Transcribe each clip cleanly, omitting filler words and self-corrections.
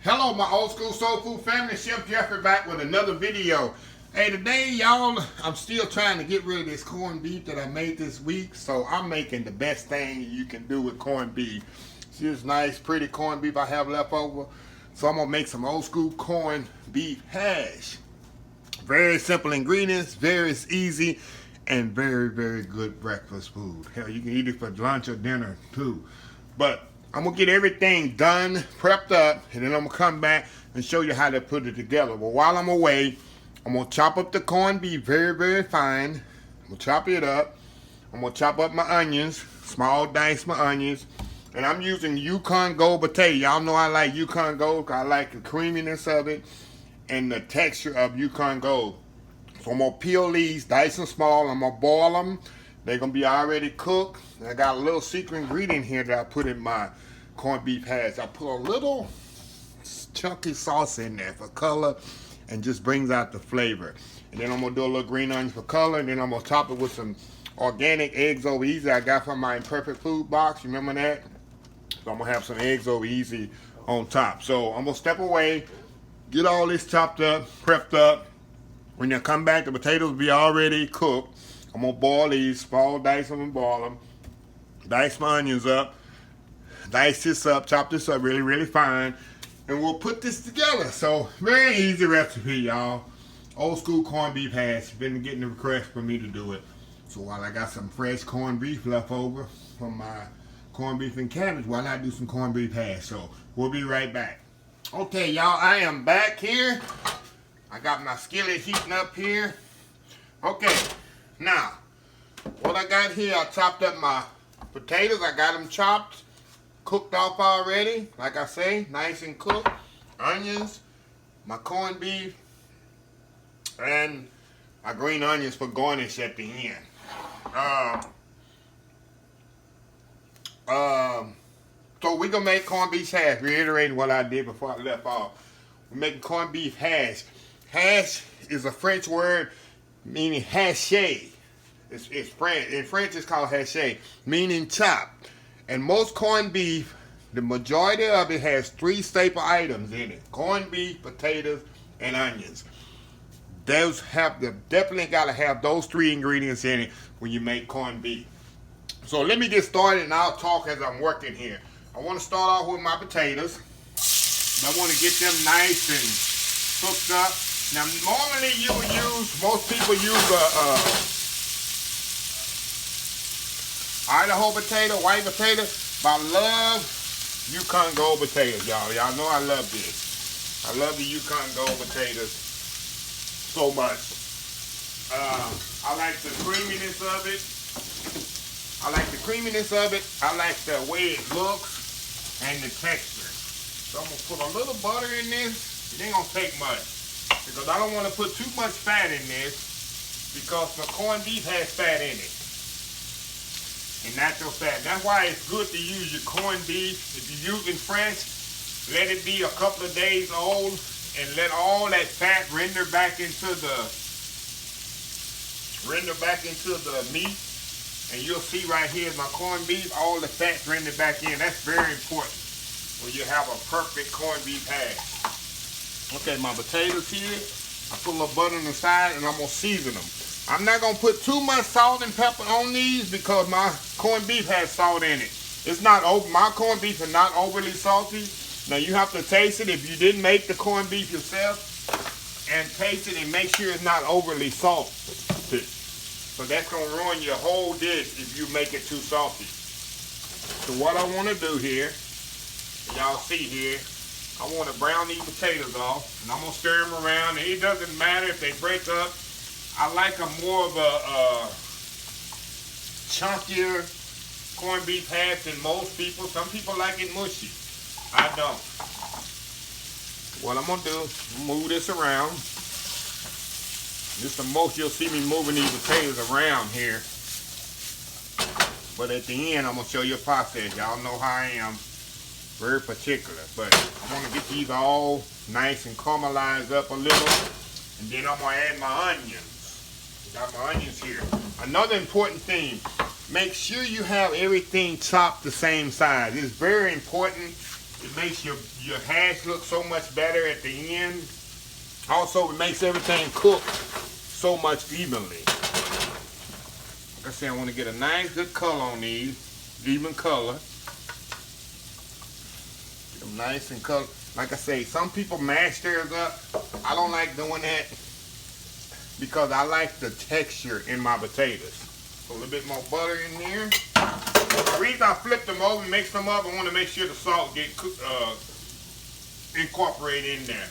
Hello my old school soul food family, Chef Jeff back with another video. Hey, today y'all, I'm still trying to get rid of this corned beef that I made this week. So I'm making the best thing you can do with corned beef. See this nice pretty corned beef I have left over. So I'm gonna make some old school corned beef hash. Very simple ingredients, very easy, and very, very good breakfast food. Hell, you can eat it for lunch or dinner too. But I'm gonna get everything done, prepped up, and then I'm gonna come back and show you how to put it together. But while I'm away, I'm gonna chop up the corned beef very, very fine. I'm gonna chop it up. I'm gonna chop up my onions, small dice my onions. And I'm using Yukon Gold potato. Y'all know I like Yukon Gold. I like the creaminess of it and the texture of Yukon Gold. So I'm gonna peel these, dice them small. I'm gonna boil them. They're gonna be already cooked. And I got a little secret ingredient here that I put in my corned beef hash. I put a little chunky sauce in there for color and just brings out the flavor. And then I'm gonna do a little green onion for color, and then I'm gonna top it with some organic eggs over easy I got from my Imperfect Food box. Remember that? So I'm gonna have some eggs over easy on top. So I'm gonna step away, get all this chopped up, prepped up. When you come back, the potatoes will be already cooked. I'm gonna boil these, small dice them and boil them. Dice my onions up, dice this up, chop this up really, really fine, and we'll put this together. So very easy recipe, y'all. Old school corned beef hash. Been getting the request for me to do it. So while I got some fresh corned beef left over from my corned beef and cabbage, why not do some corned beef hash? So we'll be right back. Okay, y'all, I am back here. I got my skillet heating up here. Okay, now, what I got here, I chopped up my potatoes. I got them chopped, cooked off already. Like I say, nice and cooked. Onions, my corned beef, and my green onions for garnish at the end. So we're going to make corned beef hash, reiterating what I did before I left off. We're making corned beef hash. Hash is a French word meaning haché. It's French. In French, it's called haché, meaning chop. And most corned beef, the majority of it has three staple items in it: corned beef, potatoes, and onions. Those definitely got to have those three ingredients in it when you make corned beef. So let me get started, and I'll talk as I'm working here. I want to start off with my potatoes. I want to get them nice and cooked up. Now, normally you would use, most people use Idaho potato, white potato, but I love Yukon Gold potatoes, y'all. Y'all know I love this. I love the Yukon Gold potatoes so much. I like the creaminess of it. I like the creaminess of it. I like the way it looks and the texture. So I'm going to put a little butter in this. It ain't going to take much, because I don't want to put too much fat in this, because the corned beef has fat in it. And natural fat. That's why it's good to use your corned beef. If you're using fresh, let it be a couple of days old and let all that fat render back into the meat. And you'll see right here my corned beef, all the fat rendered back in. That's very important when you have a perfect corned beef hash. Okay, my potatoes here, I put a little butter on the side, and I'm going to season them. I'm not going to put too much salt and pepper on these because my corned beef has salt in it. It's not over. My corned beef is not overly salty. Now you have to taste it if you didn't make the corned beef yourself, and taste it and make sure it's not overly salty. So that's going to ruin your whole dish if you make it too salty. So what I want to do here, y'all see here, I want to brown these potatoes off, and I'm going to stir them around. And it doesn't matter if they break up. I like a more of a chunkier corned beef hash than most people. Some people like it mushy. I don't. What I'm going to do is move this around. This is the most you'll see me moving these potatoes around here. But at the end, I'm going to show you a process. Y'all know how I am. Very particular. But I want to get these all nice and caramelized up a little. And then I'm going to add my onions. Got my onions here. Another important thing, make sure you have everything chopped the same size. It's very important It makes your hash look so much better at the end. Also, it makes everything cook so much evenly. Like I said, I want to get a nice good color on these, even color. Get them nice and color. Like I say, some people mash theirs up. I don't like doing that because I like the texture in my potatoes. So a little bit more butter in there. The reason I flip them over and mix them up, I want to make sure the salt get incorporated in there.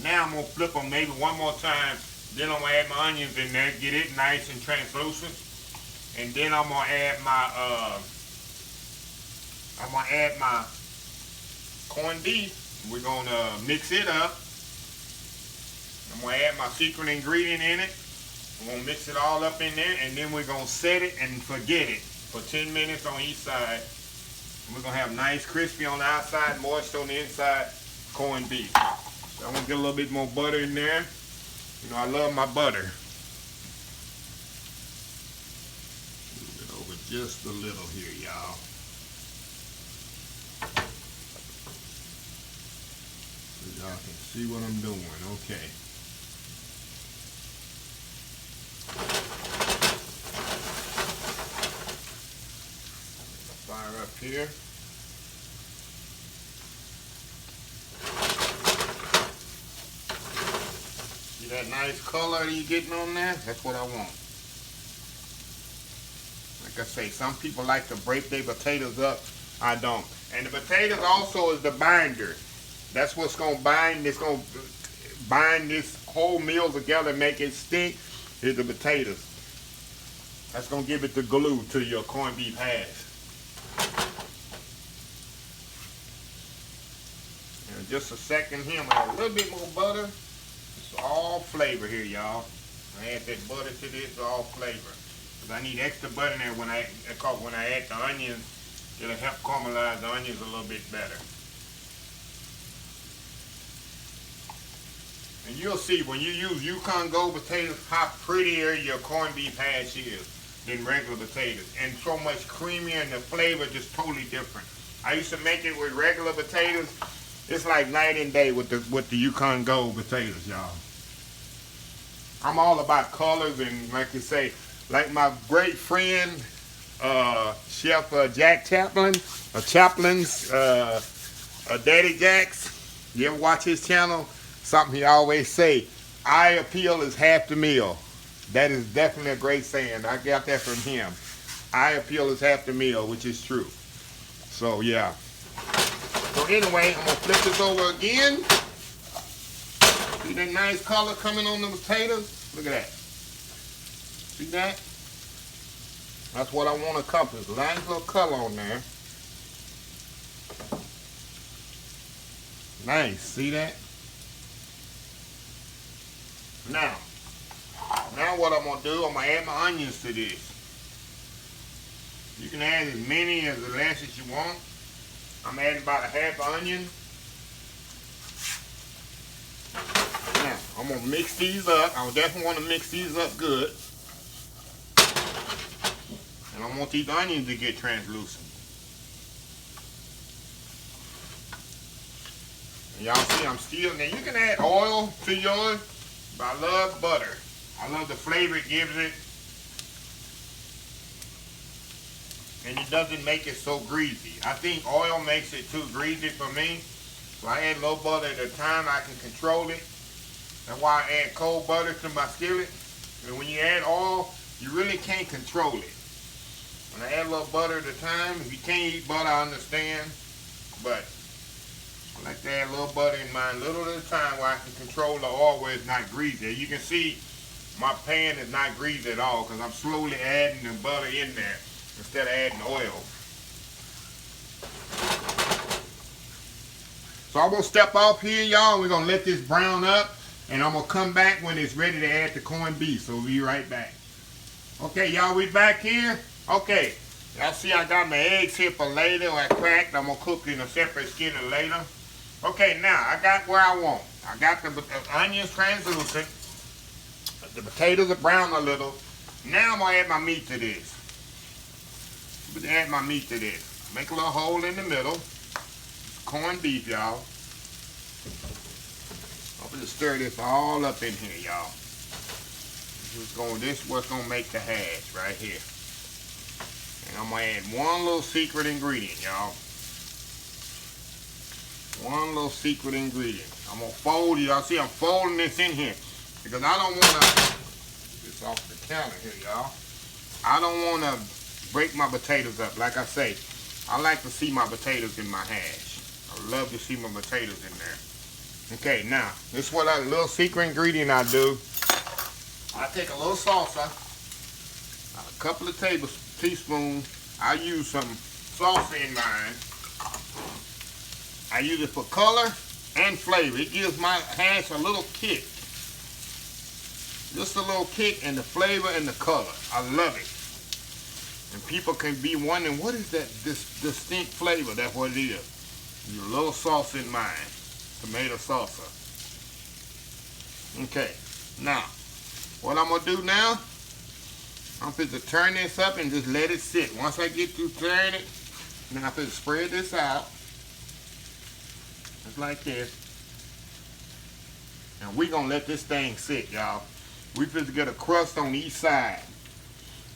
Now I'm going to flip them maybe one more time. Then I'm going to add my onions in there, get it nice and translucent. And then I'm going to add my corned beef. We're going to mix it up. I'm going to add my secret ingredient in it. I'm going to mix it all up in there, and then we're going to set it and forget it for 10 minutes on each side. And we're going to have nice crispy on the outside, moist on the inside corned beef. So I'm going to get a little bit more butter in there. You know, I love my butter. Move it over just a little here, y'all. So y'all can see what I'm doing. Okay. Fire up here. See that nice color that you're getting on there? That's what I want. Like I say, some people like to break their potatoes up. I don't. And the potatoes also is the binder. That's what's going to bind. It's going to bind this whole meal together and make it stick. Is the potatoes. That's going to give it the glue to your corned beef hash. And just a second here, I'm going to add a little bit more butter. It's all flavor here, y'all. I add that butter to this, all flavor. Because I need extra butter in there when I add the onions. It'll help caramelize the onions a little bit better. And you'll see when you use Yukon Gold potatoes how prettier your corned beef hash is than regular potatoes. And so much creamier, and the flavor just totally different. I used to make it with regular potatoes. It's like night and day with the Yukon Gold potatoes, y'all. I'm all about colors, and like you say, like my great friend, Chef Chaplin's Daddy Jacks. You ever watch his channel? Something he always say, eye appeal is half the meal. That is definitely a great saying. I got that from him. Eye appeal is half the meal, which is true. So yeah. So anyway, I'm gonna flip this over again. See that nice color coming on the potatoes? Look at that. See that? That's what I want to accomplish. Nice little color on there. Nice. See that? Now what I'm going to do, I'm going to add my onions to this. You can add as many as less as you want. I'm adding about a half onion. Now, I'm going to mix these up. I definitely want to mix these up good. And I want these onions to get translucent. And y'all see I'm still, now you can add oil to yours. But I love butter. I love the flavor it gives it. And it doesn't make it so greasy. I think oil makes it too greasy for me. So I add a little butter at a time. I can control it. That's why I add cold butter to my skillet. And when you add oil, you really can't control it. When I add a little butter at a time, if you can't eat butter, I understand. But I like to add a little butter in mine, little at a time, where I can control the oil where it's not greasy. You can see my pan is not greasy at all because I'm slowly adding the butter in there instead of adding oil. So I'm going to step off here, y'all. We're going to let this brown up, and I'm going to come back when it's ready to add the corned beef. So we'll be right back. Okay, y'all, we back here. Okay, y'all see I got my eggs here for later. I cracked. I'm going to cook in a separate skillet later. Okay, now I got where I want. I got the onions translucent. The potatoes are brown a little. Now I'm going to add my meat to this. Make a little hole in the middle. corned beef, y'all. I'm gonna stir this all up in here, y'all. This is what's gonna make the hash right here. And I'm gonna add one little secret ingredient, y'all. One little secret ingredient. I'm gonna fold it. Y'all see I'm folding this in here because I don't wanna get this off the counter here, y'all. I don't wanna break my potatoes up. Like I say, I like to see my potatoes in my hash. I love to see my potatoes in there. Okay, now this is what a little secret ingredient I do. I take a little salsa, a couple of teaspoons. I use some salsa in mine. I use it for color and flavor. It gives my hash a little kick. Just a little kick and the flavor and the color. I love it. And people can be wondering, what is that distinct flavor? That's what it is. Use a little salsa in mine. Tomato salsa. Okay, now, what I'm going to do now, I'm going to turn this up and just let it sit. Once I get through turning it, now I'm going to spread this out. Just like this. And we're going to let this thing sit, y'all. We're going to get a crust on each side.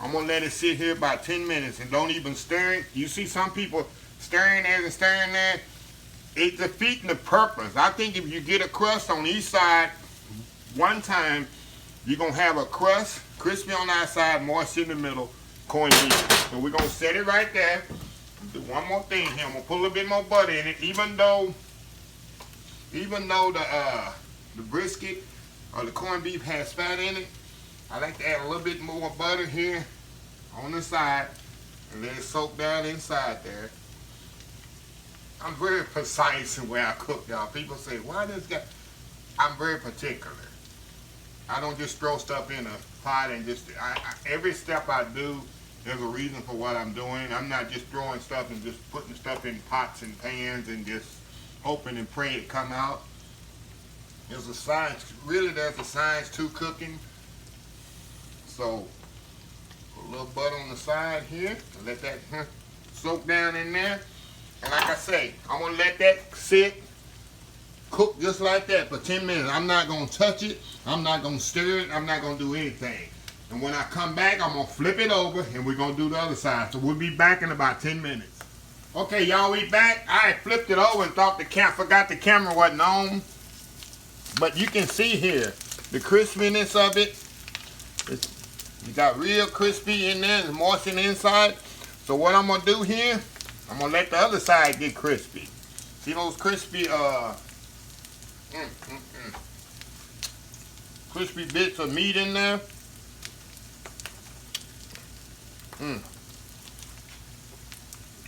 I'm going to let it sit here about 10 minutes and don't even stir it. You see some people stirring there and stirring there. It's defeating the purpose. I think if you get a crust on each side one time, you're going to have a crust, crispy on the outside, moist in the middle, corned beef. So we're going to set it right there. Do one more thing here. I'm going to put a little bit more butter in it. Even though the brisket or the corned beef has fat in it, I like to add a little bit more butter here on the side and let it soak down inside there. I'm very precise in where I cook, y'all. People say, why this guy? I'm very particular. I don't just throw stuff in a pot and just, every step I do, there's a reason for what I'm doing. I'm not just throwing stuff and just putting stuff in pots and pans and just hoping and praying it come out. There's a science, really there's a science to cooking. So, put a little butter on the side here and let that soak down in there. And like I say, I'm going to let that sit, cook just like that for 10 minutes. I'm not going to touch it. I'm not going to stir it. I'm not going to do anything. And when I come back, I'm going to flip it over and we're going to do the other side. So we'll be back in about 10 minutes. Okay, y'all, we back. I flipped it over and thought forgot the camera wasn't on. But you can see here, the crispiness of it. You got real crispy in there. It's moist in the inside. So what I'm going to do here, I'm going to let the other side get crispy. See those crispy, crispy bits of meat in there?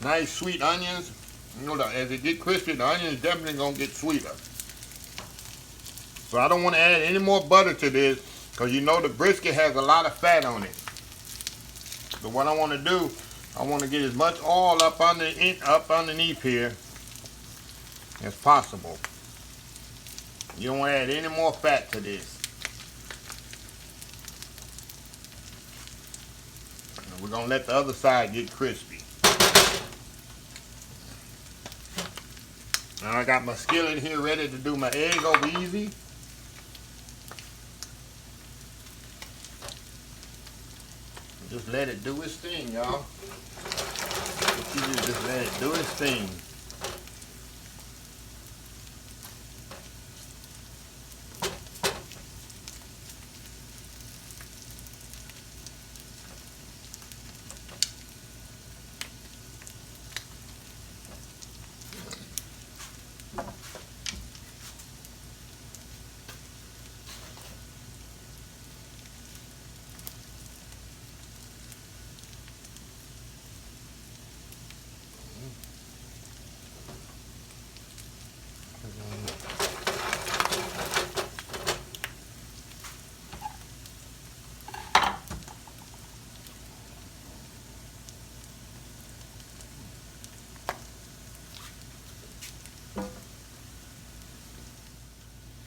Nice sweet onions. You know, as it get crispy, the onions definitely going to get sweeter. So I don't want to add any more butter to this because you know the brisket has a lot of fat on it. So what I want to do, I want to get as much oil up underneath here as possible. You don't want to add any more fat to this. And we're going to let the other side get crispy. Now I got my skillet here ready to do my egg over easy. Just let it do its thing, y'all. Just let it do its thing.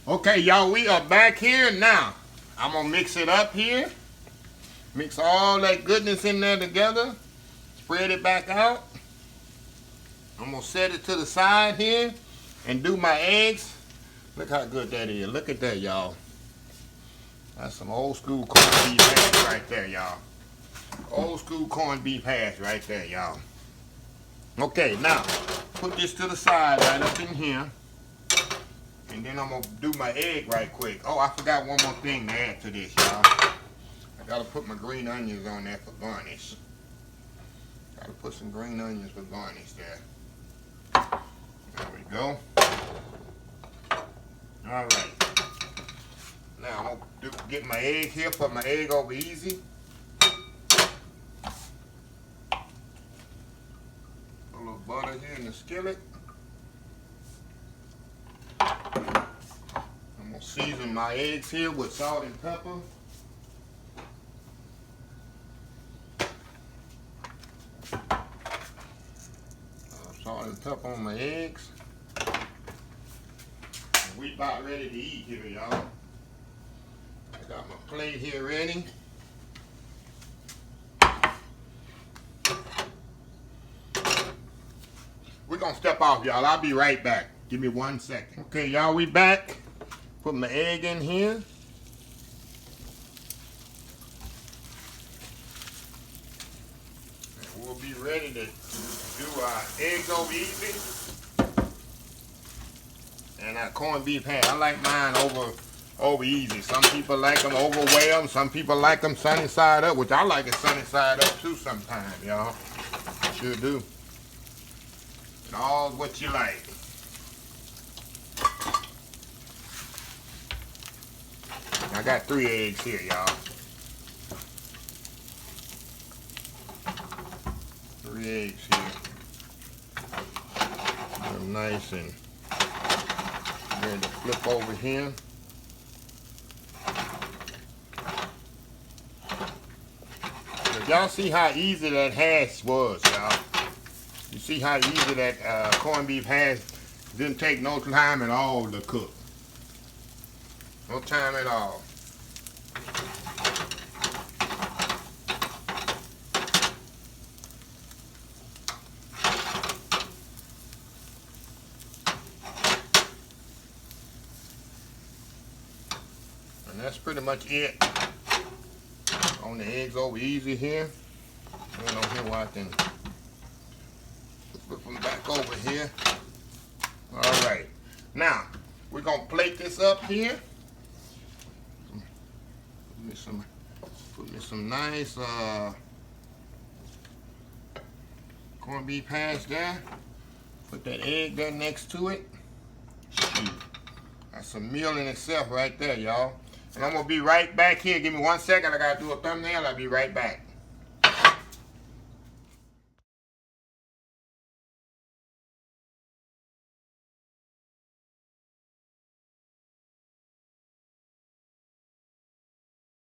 Okay, y'all, we are back here now. I'm going to mix it up here. Mix all that goodness in there together. Spread it back out. I'm gonna set it to the side here and do my eggs. Look how good that is. Look at that, y'all. That's some old school corned beef hash right there, y'all. Old school corned beef hash right there, y'all. Okay, now put this to the side right up in here. And then I'm gonna do my egg right quick. Oh, I forgot one more thing to add to this, y'all. I gotta put my green onions on there for garnish. Gotta put some green onions for garnish there. There we go. Alright. Now I'm gonna get my egg here, put my egg over easy. Put a little butter here in the skillet. I'm gonna season my eggs here with salt and pepper. Salt and pepper on my eggs. And we about ready to eat here, y'all. I got my plate here ready. We're gonna step off, y'all. I'll be right back. Give me 1 second. Okay, y'all, we back. Put my egg in here. And we'll be ready to do our eggs over easy. And our corned beef hash. I like mine over easy. Some people like them overwhelmed. Some people like them sunny side up, which I like it sunny side up too sometimes, y'all. Sure do. And all what you like. I got 3 eggs here, y'all. 3 eggs here. They're nice and ready to flip over here. Y'all see how easy that hash was, y'all. You see how easy that corned beef hash didn't take no time at all to cook. No time at all. And that's pretty much it on the eggs over easy here. And on here where I can flip them back over here. Alright. Now, we're going to plate this up here. Put me some nice corned beef hash there. Put that egg there next to it. Shoot. That's some meal in itself right there, y'all. And I'm going to be right back here. Give me 1 second. I got to do a thumbnail. I'll be right back.